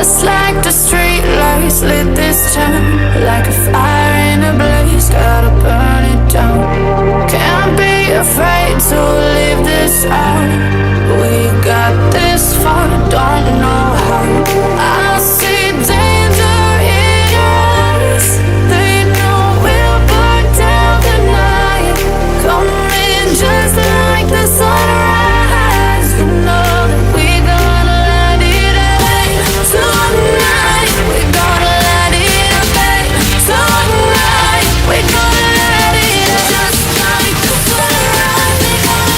Just like the street lights lit this town, like a fire in a blaze, gotta burn it down. Can't be afraid to leave this out. We got this far, don't know how. I see danger in your eyes. They know we'll burn down the night. Coming just like the sunrise. You know that we gonna let it rain tonight. We gonna let it rain tonight. We gonna let it just like the sunrise. We gonna let it rain.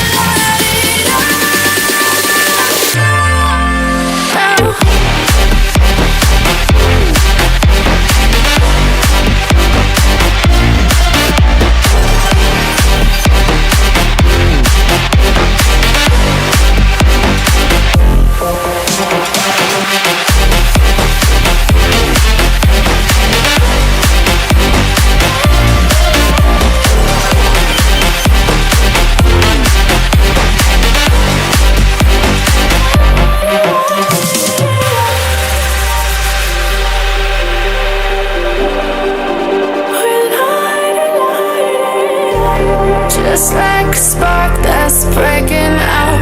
Just like a spark that's breaking out.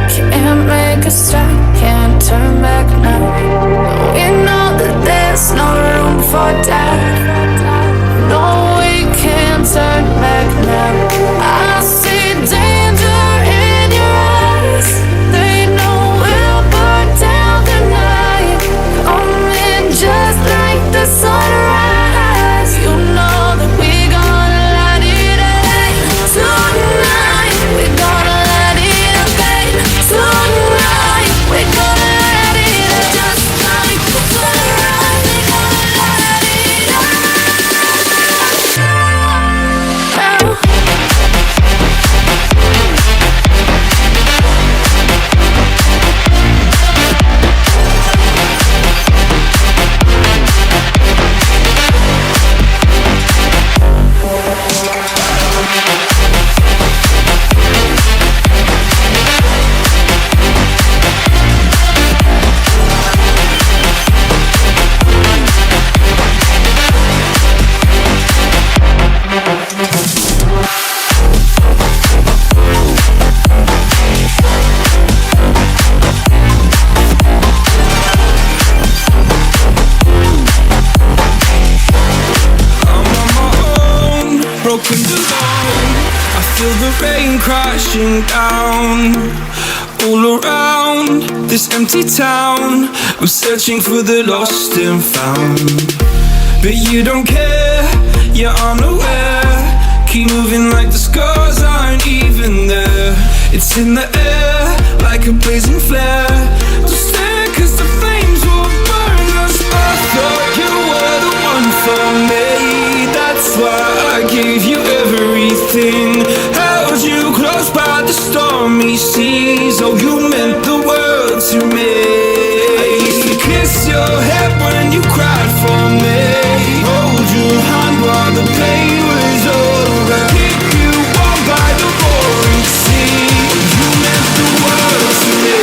Can't make a stop, can't turn back now. We know that there's no room for doubt. No, we can't turn back now. I see danger in your eyes. They know we'll burn down the night. Coming just like the sunrise. You know that we gonna let it rain tonight. We gonna let it rain tonight. We gonna let it just like the sunrise. We gonna let it rain. Broken alone, I feel the rain crashing down. All around this empty town, I'm searching for the lost and found. But you don't care, you're unaware. Keep moving like the scars aren't even there. It's in the air, like a blazing flare. Don't stare, cause the flames will burn us. I thought you were the one for me. That's why I gave you everything. Held you close by the stormy seas. Oh, you meant the world to me. I used to kiss your head when you cried for me. Hold your hand while the pain was over. Keep you warm by the roaring sea. You meant the world to me.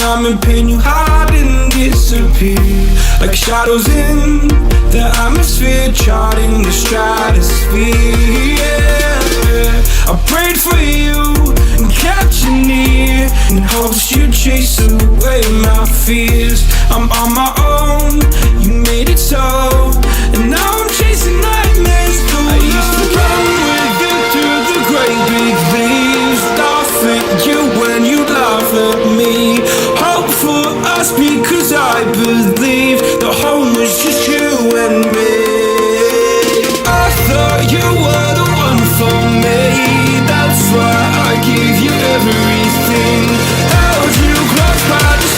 I'm in pain, you hide and disappear. Like shadows in the atmosphere, charting the stratosphere. Yeah. I prayed for you and kept you near, in hopes you'd chase away my fears. I'm on my own, you made it so, and now I'm chasing nightmares too. I used to run with you through the great big leaves, laugh at you when you laugh at me. For us, because I believe the home was just you and me. I thought you were the one for me. That's why I gave you everything. Held you close by the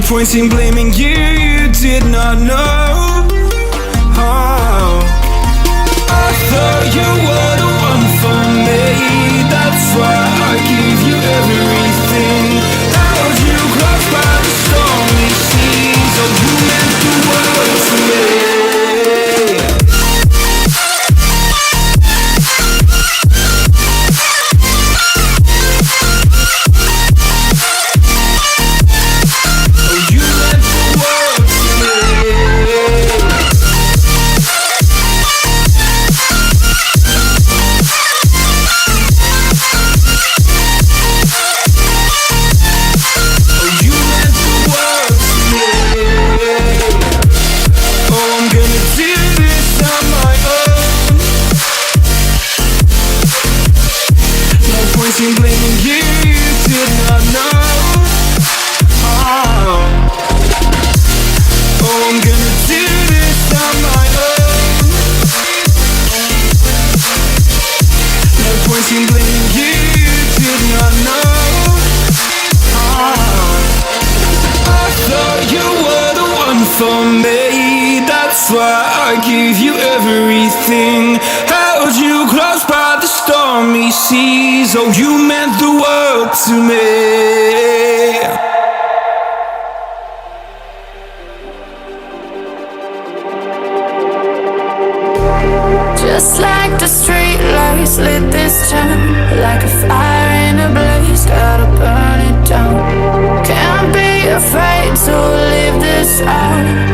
point in blaming you, you did not know. Oh, I thought you were the one for me. That's why I give you everything. Held you close by the stormy seas. Oh, you meant the world to me. For me, that's why I give you everything. Held you close by the stormy seas. Oh, you meant the world to me. Just like the street lights lit this town, like a fire in a blaze, gotta burn it down. Can't be afraid to leave this out.